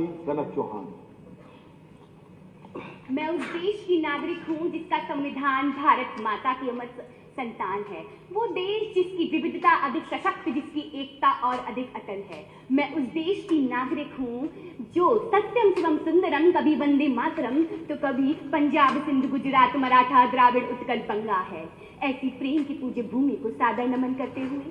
की कनक चौहान। मैं उस देश की नागरिक हूँ जिसका संविधान भारत माता की अमर संतान है। वो देश जिसकी विविधता अधिक सशक्त, जिसकी एकता और अधिक अटल है। मैं उस देश की नागरिक हूँ जो सत्यम शिवम सुंदरम, कभी वंदे मातरम तो कभी पंजाब सिंध गुजरात मराठा द्राविड़ उत्कल बंगा है। ऐसी प्रेम की पूज्य भूमि को सादर नमन करते हुए,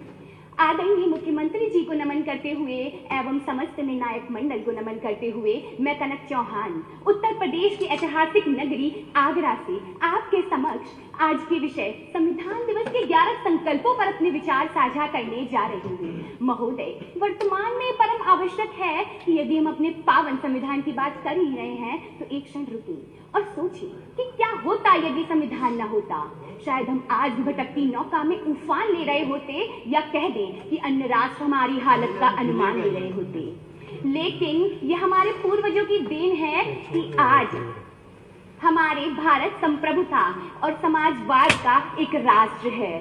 आदरणीय मुख्यमंत्री जी को नमन करते हुए एवं समस्त निर्णायक मंडल को नमन करते हुए, मैं कनक चौहान उत्तर प्रदेश की ऐतिहासिक नगरी आगरा से आपके समक्ष आज के विषय संविधान दिवस के 11 संकल्पों पर अपने विचार साझा करने जा रही हूँ। महोदय, वर्तमान में परम आवश्यक है कि यदि हम अपने पावन संविधान की बात कर ही रहे हैं तो एक क्षण रुकें और सोचें कि क्या होता यदि संविधान न होता। शायद हम आज भी भटकती नौका में उफान ले रहे होते, या कह दें कि अन्य राष्ट्र हमारी हालत का अनुमान ले रहे होते। लेकिन यह हमारे पूर्वजों की देन है कि आज हमारे भारत संप्रभुता और समाजवाद का एक राष्ट्र है।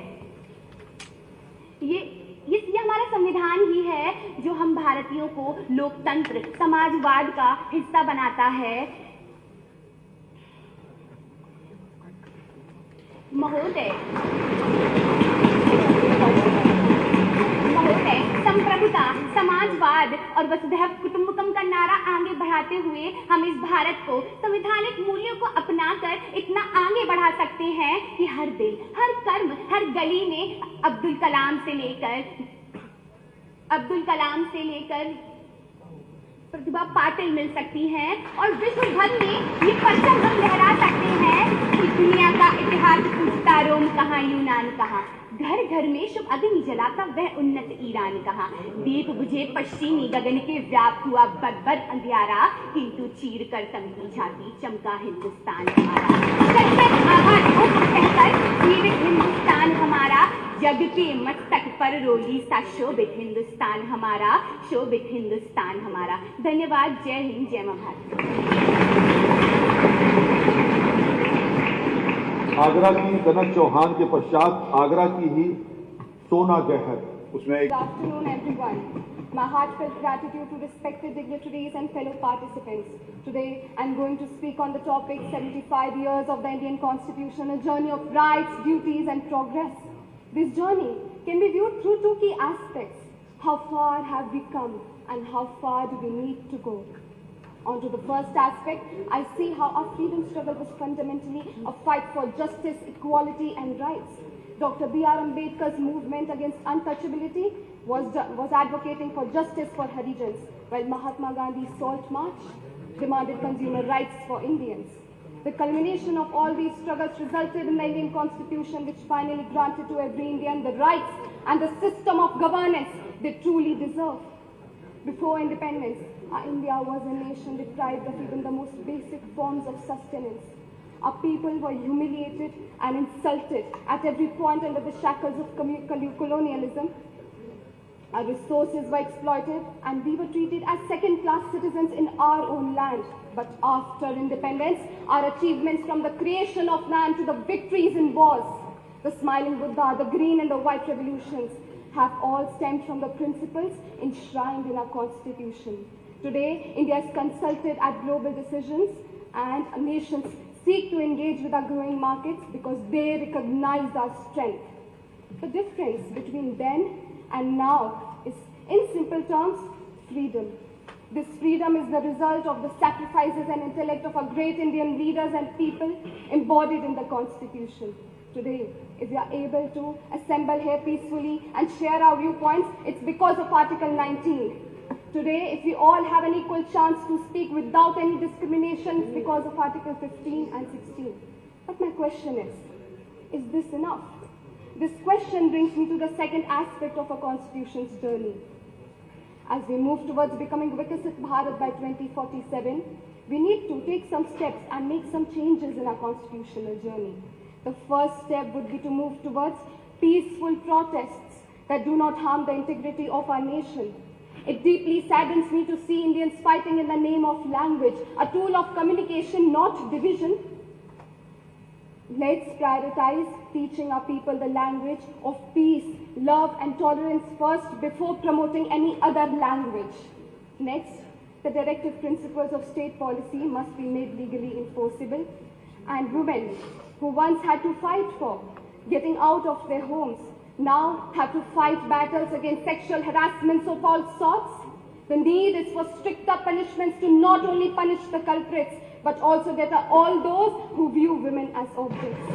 ये हमारा संविधान ही है जो हम भारतीयों को लोकतंत्र समाजवाद का हिस्सा बनाता है। महोदय, संप्रभुता, समाजवाद और वसुधैव कुटुंबकम का नारा आगे बढ़ाते हुए हम इस भारत को संवैधानिक मूल्यों को अपनाकर इतना आगे बढ़ा सकते हैं कि हर दिल, हर कर्म, हर गली में अब्दुल कलाम से लेकर प्रतिभा पाटिल मिल सकती हैं और विश्व भर में ये परचम हम लहरा सकते हैं कि दुनिया का इतिहास पूछता रोम कहाँ, यूनान कहाँ, घर घर में शुभ अग्नि जलाता वह उन्नत ईरान कहाँ, दीप बुझे पश्चिमी गगन के व्याप्त हुआ बद अंधियारा, किंतु चीर कर तमकी झांकी चमका हिंदुस्तान हमारा। जीवित हिंदुस्तान हमारा, जग के मस्तक पर रोली सा शोभित हिंदुस्तान हमारा, शोभित हिंदुस्तान हमारा। धन्यवाद। जय हिंद, जय मां भारत। आगरा की कनक चौहान के पश्चात आगरा की ही सोना गहर, उसमें Good afternoon, everyone. My heartfelt gratitude to respected dignitaries and fellow participants. Today, I'm going to speak on the topic 75 years of the Indian Constitution, a journey of rights, duties, and progress. This journey can be viewed through two key aspects. How far have we come and how far do we need to go? On to the first aspect, I see how our freedom struggle was fundamentally a fight for justice, equality, and rights. Dr. B.R. Ambedkar's movement against untouchability was advocating for justice for Harijans, while Mahatma Gandhi's Salt March demanded consumer rights for Indians. The culmination of all these struggles resulted in the Indian Constitution, which finally granted to every Indian the rights and the system of governance they truly deserve. Before independence, our India was a nation deprived of even the most basic forms of sustenance. Our people were humiliated and insulted at every point under the shackles of colonialism. Our resources were exploited and we were treated as second-class citizens in our own land. But after independence, our achievements from the creation of land to the victories in wars, the smiling Buddha, the green and the white revolutions, have all stemmed from the principles enshrined in our Constitution. Today, India is consulted at global decisions and nations seek to engage with our growing markets because they recognize our strength. The difference between then and now is, in simple terms, freedom. This freedom is the result of the sacrifices and intellect of our great Indian leaders and people embodied in the Constitution. Today, if we are able to assemble here peacefully and share our viewpoints, it's because of Article 19. Today, if we all have an equal chance to speak without any discrimination, it's because of Article 15 and 16. But my question is this enough? This question brings me to the second aspect of our Constitution's journey. As we move towards becoming Vikasit Bharat by 2047, we need to take some steps and make some changes in our constitutional journey. The first step would be to move towards peaceful protests that do not harm the integrity of our nation. It deeply saddens me to see Indians fighting in the name of language, a tool of communication, not division. Let's prioritize teaching our people the language of peace, love and tolerance first before promoting any other language. Next, The directive principles of state policy must be made legally enforceable, and women who once had to fight for getting out of their homes now have to fight battles against sexual harassments of all sorts. The need is for stricter punishments to not only punish the culprits, but also deter all those who view women as objects.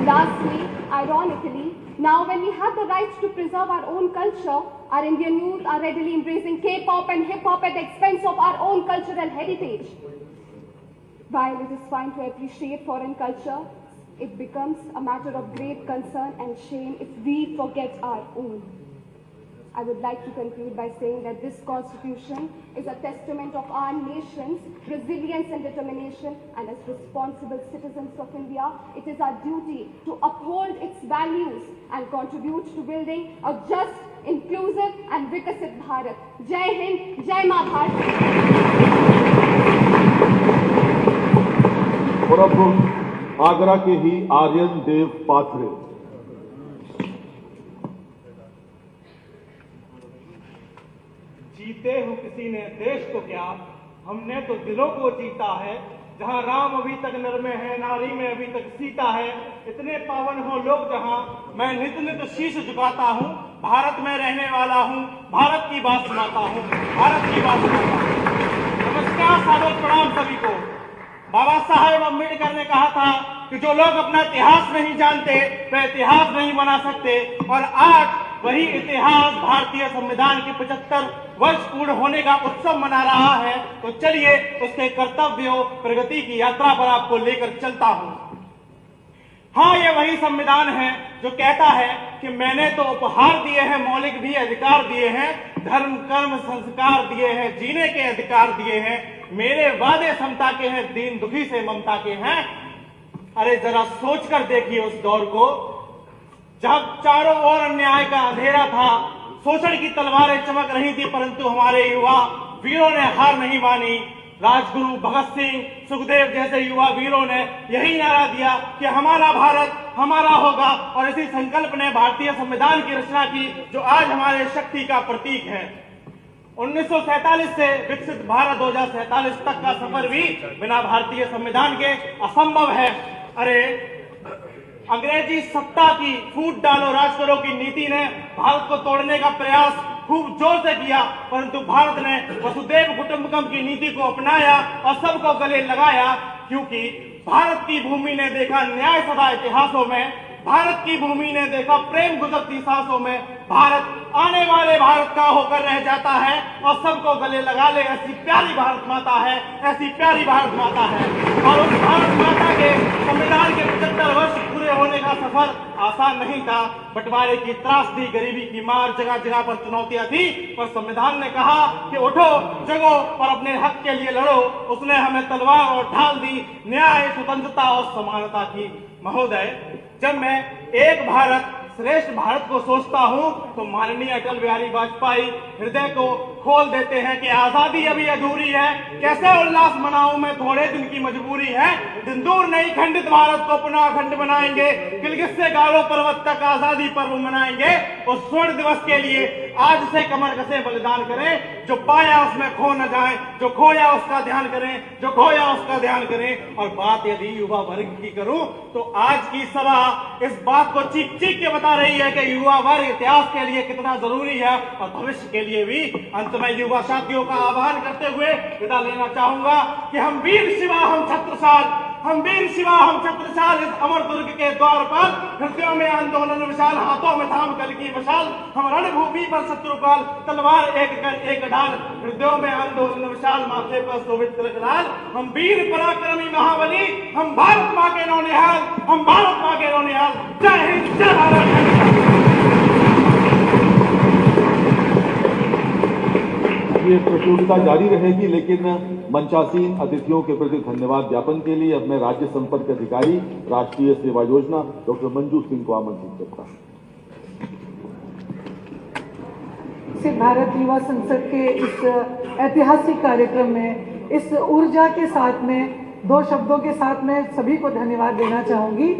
Lastly, ironically, now when we have the right to preserve our own culture, our Indian youth are readily embracing K-pop and hip-hop at the expense of our own cultural heritage. While it is fine to appreciate foreign culture, it becomes a matter of great concern and shame if we forget our own. I would like to conclude by saying that this Constitution is a testament of our nation's resilience and determination, and as responsible citizens of India, it is our duty to uphold its values and contribute to building a just, inclusive and Vikasit Bharat. Jai Hind, Jai Maa Bharat. और अब आगरा के ही आर्यन देव पाथरे। जीते हो किसी ने देश को क्या, हमने तो दिलों को जीता है। जहां राम अभी तक नर में है, नारी में अभी तक सीता है। इतने पावन हो लोग जहां, मैं नित नित शीश झुकाता हूं। भारत में रहने वाला हूं, भारत की बात सुनाता हूं, भारत की बात सुनाता हूं। नमस्कार, सादर प्रणाम सभी को। बाबा साहेब अम्बेडकर ने कहा था कि जो लोग अपना इतिहास नहीं जानते वे इतिहास नहीं बना सकते, और आज वही इतिहास भारतीय संविधान की 75 वर्ष पूर्ण होने का उत्सव मना रहा है। तो चलिए उसके कर्तव्यों, प्रगति की यात्रा पर आपको लेकर चलता हूं। हाँ, ये वही संविधान है जो कहता है कि मैंने तो उपहार दिए हैं, मौलिक भी अधिकार दिए हैं, धर्म कर्म संस्कार दिए हैं, जीने के अधिकार दिए हैं, मेरे वादे समता के हैं, दीन दुखी से ममता के हैं। अरे जरा सोचकर देखिए उस दौर को जब चारों ओर अन्याय का अंधेरा था, शोषण की तलवारें चमक रही थी, परंतु हमारे युवा वीरों ने हार नहीं मानी। राजगुरु भगत सिंह, सुखदेव जैसे युवा वीरों ने यही नारा दिया कि हमारा भारत हमारा होगा, और इसी संकल्प ने भारतीय संविधान की रचना की जो आज हमारे शक्ति का प्रतीक है। 1947 से विकसित भारत 2047 तक का सफर भी बिना भारतीय संविधान के असंभव है। अरे अंग्रेजी सत्ता की फूट डालो राज करो की नीति ने भारत को तोड़ने का प्रयास खूब जोर से किया, परंतु भारत ने वसुधैव कुटुंबकम की नीति को अपनाया और सबको गले लगाया, क्योंकि भारत की भूमि ने देखा न्याय सदा इतिहासों में, भारत की भूमि ने देखा प्रेम गुजरती सांसों में। भारत आने वाले भारत का होकर रह जाता है और सबको गले लगा ले, ऐसी प्यारी भारत माता है, ऐसी प्यारी भारत माता है। और उस भारत माता के संविधान के 75 वर्ष पूरे होने का सफर आसान नहीं था। बंटवारे की त्रासदी, गरीबी की मार, जगह जगह पर चुनौतियां थी, पर संविधान ने कहा कि उठो, जगो और अपने हक के लिए लड़ो। उसने हमें तलवार और ढाल दी, न्याय, स्वतंत्रता और समानता की। महोदय, जब मैं एक भारत श्रेष्ठ भारत को सोचता हूं तो माननीय अटल बिहारी वाजपेयी हृदय को खोल देते हैं कि आजादी अभी अधूरी है, कैसे उल्लास मनाऊं मैं, थोड़े दिन की मजबूरी है। दिन दूर नहीं, खंडित भारत को पुनः अखंड बनाएंगे, गिलगित से गारो पर्वत तक आजादी पर्व मनाएंगे। और स्वर्ण दिवस के लिए आज से कमर कसे बलिदान करें, जो पाया उसमें खो न जाए, जो खोया उसका ध्यान करें, जो खोया उसका ध्यान करें। और बात यदि युवा वर्ग की करूं तो आज की सभा इस बात को चीख चीख के बता रही है कि युवा वर्ग इतिहास के लिए कितना जरूरी है और भविष्य के लिए भी। अंत में युवा साथियों का आह्वान करते हुए विदा लेना चाहूंगा कि हम वीर शिवा हम छत्रसाल, हम वीर शिवा हम छत्रसाल, इस अमर दुर्ग के द्वार पर हृदयों में आंदोलन विशाल, हाथों में थाम कल की मशाल, हम रणभूमि पर शत्रुपाल, तलवार एक कर एक ढाल, हृदयों में आंदोलन विशाल, माथे पर शोभित तिलक लाल। हम वीर पराक्रमी महाबली, हम भारत माँ के नौनिहाल, हम भारत माँ के नौनिहाल। जय हिंद, जय भारत। ये प्रतियोगिता जारी रहेगी, लेकिन मंचासीन अतिथियों के प्रति धन्यवाद ज्ञापन के लिए अब मैं राज्य संपर्क अधिकारी राष्ट्रीय सेवा योजना डॉक्टर मंजू सिंह को आमंत्रित करता हूं। भारत युवा संसद के इस ऐतिहासिक कार्यक्रम में इस ऊर्जा के साथ में दो शब्दों के साथ में सभी को धन्यवाद देना चाहूंगी।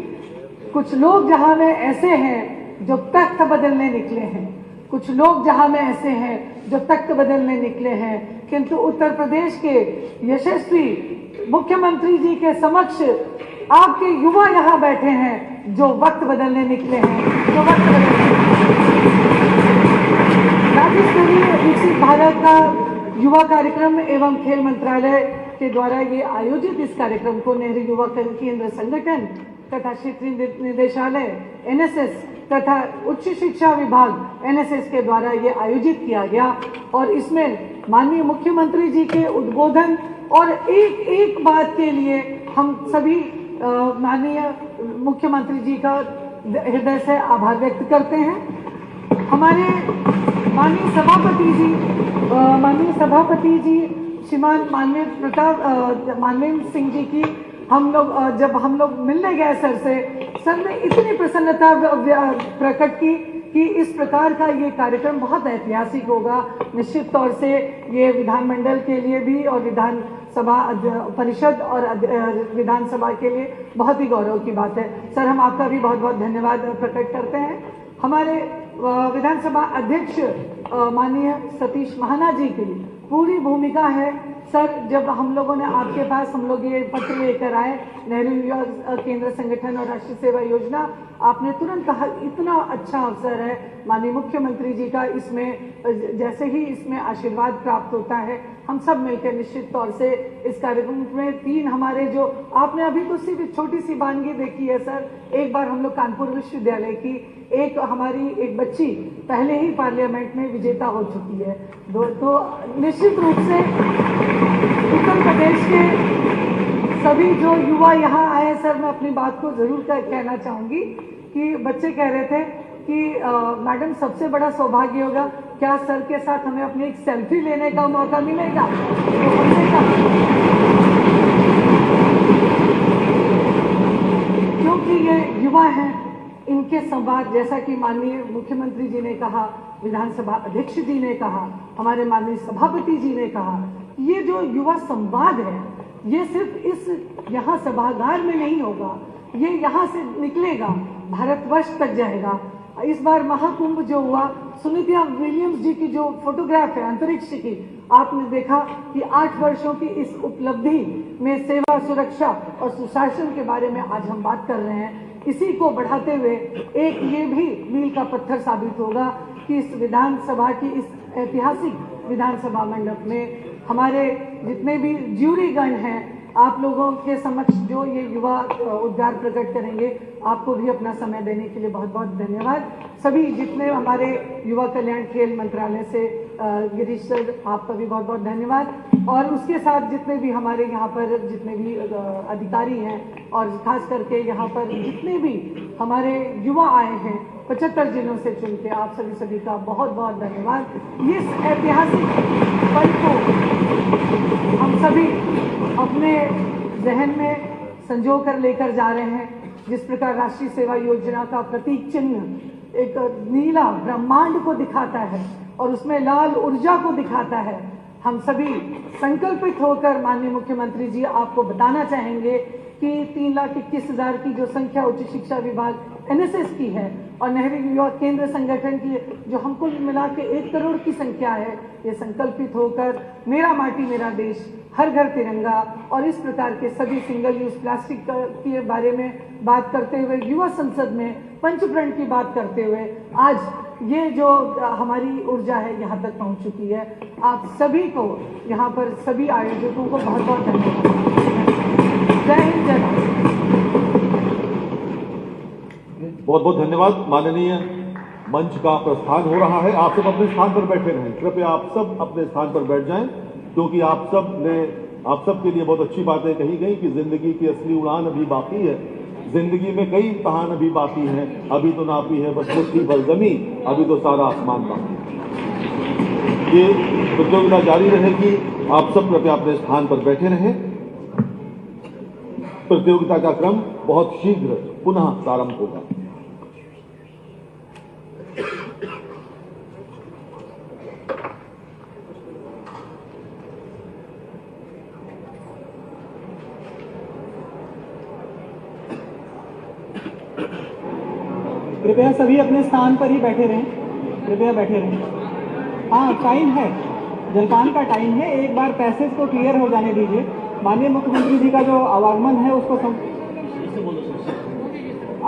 कुछ लोग जहां में ऐसे हैं जो तख्त बदलने निकले हैं, कुछ लोग जहां में ऐसे हैं जो तख्त बदलने निकले हैं, किंतु उत्तर प्रदेश के यशस्वी मुख्यमंत्री जी के समक्ष आपके युवा यहाँ बैठे हैं जो वक्त बदलने निकले हैं, जो वक्त बदलने राज्य स्तरीय विकसित भारत का युवा कार्यक्रम एवं खेल मंत्रालय के द्वारा ये आयोजित इस कार्यक्रम को नेहरू युवा केंद्र संगठन तथा क्षेत्रीय निदेशालय NSS तथा उच्च शिक्षा विभाग NSS के द्वारा ये आयोजित किया गया और इसमें माननीय मुख्यमंत्री जी के उद्बोधन और एक एक बात के लिए हम सभी माननीय मुख्यमंत्री जी का हृदय से आभार व्यक्त करते हैं। हमारे माननीय सभापति जी श्रीमान मानवीय सिंह जी की जब हम लोग मिलने गए सर ने इतनी प्रसन्नता प्रकट की कि इस प्रकार का ये कार्यक्रम बहुत ऐतिहासिक होगा। निश्चित तौर से ये विधानमंडल के लिए भी और विधानसभा परिषद और विधानसभा के लिए बहुत ही गौरव की बात है। सर, हम आपका भी बहुत बहुत धन्यवाद प्रकट करते हैं। हमारे विधानसभा अध्यक्ष माननीय सतीश महाना जी की पूरी भूमिका है। सर, जब हम लोगों ने आपके पास हम लोग ये पत्र लेकर आए नेहरू युवा केंद्र संगठन और राष्ट्रीय सेवा योजना, आपने तुरंत कहा इतना अच्छा अवसर है माननीय मुख्यमंत्री जी का, इसमें जैसे ही इसमें आशीर्वाद प्राप्त होता है हम सब मिलकर निश्चित तौर से इस कार्यक्रम में 3 हमारे जो आपने अभी तो सिर्फ छोटी सी वानगी देखी है सर। एक बार हम लोग कानपुर विश्वविद्यालय की हमारी एक बच्ची पहले ही पार्लियामेंट में विजेता हो चुकी है। तो निश्चित रूप से उत्तर प्रदेश के सभी जो युवा यहाँ आए सर, मैं अपनी बात को जरूर कहना चाहूंगी कि बच्चे कह रहे थे कि मैडम सबसे बड़ा सौभाग्य होगा क्या सर के साथ हमें अपनी एक सेल्फी लेने का मौका मिलेगा। क्योंकि ये युवा हैं, इनके संवाद जैसा कि माननीय मुख्यमंत्री जी ने कहा, विधानसभा अध्यक्ष जी ने कहा, हमारे माननीय सभापति जी ने कहा, ये जो युवा संवाद है ये सिर्फ इस यहाँ सभागार में नहीं होगा, ये यहाँ से निकलेगा, भारतवर्ष तक जाएगा। इस बार महाकुंभ जो हुआ, सुनीता विलियम्स जी की जो फोटोग्राफ है अंतरिक्ष की, आपने देखा कि 8 वर्षों की इस उपलब्धि में सेवा, सुरक्षा और सुशासन के बारे में आज हम बात कर रहे हैं। इसी को बढ़ाते हुए एक ये भी मील का पत्थर साबित होगा कि इस विधानसभा की इस ऐतिहासिक विधानसभा मंडप में हमारे जितने भी ज्यूरी गण हैं, आप लोगों के समक्ष जो ये युवा उद्गार प्रकट करेंगे, आपको भी अपना समय देने के लिए बहुत बहुत धन्यवाद। सभी जितने हमारे युवा कल्याण खेल मंत्रालय से गिरीश सर, आपका भी बहुत बहुत धन्यवाद। और उसके साथ जितने भी हमारे यहाँ पर जितने भी अधिकारी हैं और खास करके यहाँ पर जितने भी हमारे युवा आए हैं 75 जिलों से चुन के, आप सभी का बहुत बहुत धन्यवाद। इस ऐतिहासिक पल को हम सभी अपने जहन में संजो कर लेकर जा रहे हैं। जिस प्रकार राष्ट्रीय सेवा योजना का प्रतीक चिन्ह एक नीला ब्रह्मांड को दिखाता है और उसमें लाल ऊर्जा को दिखाता है, हम सभी संकल्पित होकर माननीय मुख्यमंत्री जी आपको बताना चाहेंगे कि 3,21,000 की जो संख्या उच्च शिक्षा विभाग NSS की है और नेहरू युवा केंद्र संगठन की जो हम कुल मिला के 1 करोड़ की संख्या है, ये संकल्पित होकर मेरा माटी मेरा देश, हर घर तिरंगा और इस प्रकार के सभी सिंगल यूज प्लास्टिक के बारे में बात करते हुए, युवा संसद में पंचप्रण की बात करते हुए आज ये जो हमारी ऊर्जा है यहाँ तक पहुँच चुकी है। आप सभी को यहाँ पर सभी आयोजकों को बहुत बहुत धन्यवाद। जय हिंद, जय भारत। बहुत बहुत धन्यवाद। माननीय मंच का प्रस्थान हो रहा है। आप सब अपने स्थान पर बैठे रहें। कृपया आप सब अपने स्थान पर बैठ जाएं, क्योंकि आप सब के लिए बहुत अच्छी बातें कही गई कि जिंदगी की असली उड़ान अभी बाकी है। जिंदगी में कई इम्तिहान अभी बाकी हैं, अभी तो नापी है बस मुट्ठी भर ज़मीं, अभी तो सारा आसमान बाकी है। ये प्रतियोगिता जारी रहेगी। आप सब कृपया अपने स्थान पर बैठे रहें। प्रतियोगिता का क्रम बहुत शीघ्र पुनः प्रारंभ होगा। कृपया सभी अपने स्थान पर ही बैठे रहें। कृपया बैठे रहें। हाँ, टाइम है, जलपान का टाइम है, एक बार पैसेज को क्लियर हो जाने दीजिए। माननीय मुख्यमंत्री जी का जो आवागमन है उसको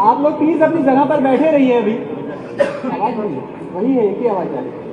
आप लोग प्लीज अपनी जगह पर बैठे रहिए। अभी आवाज वही है, एक ही आवाज आ रही है।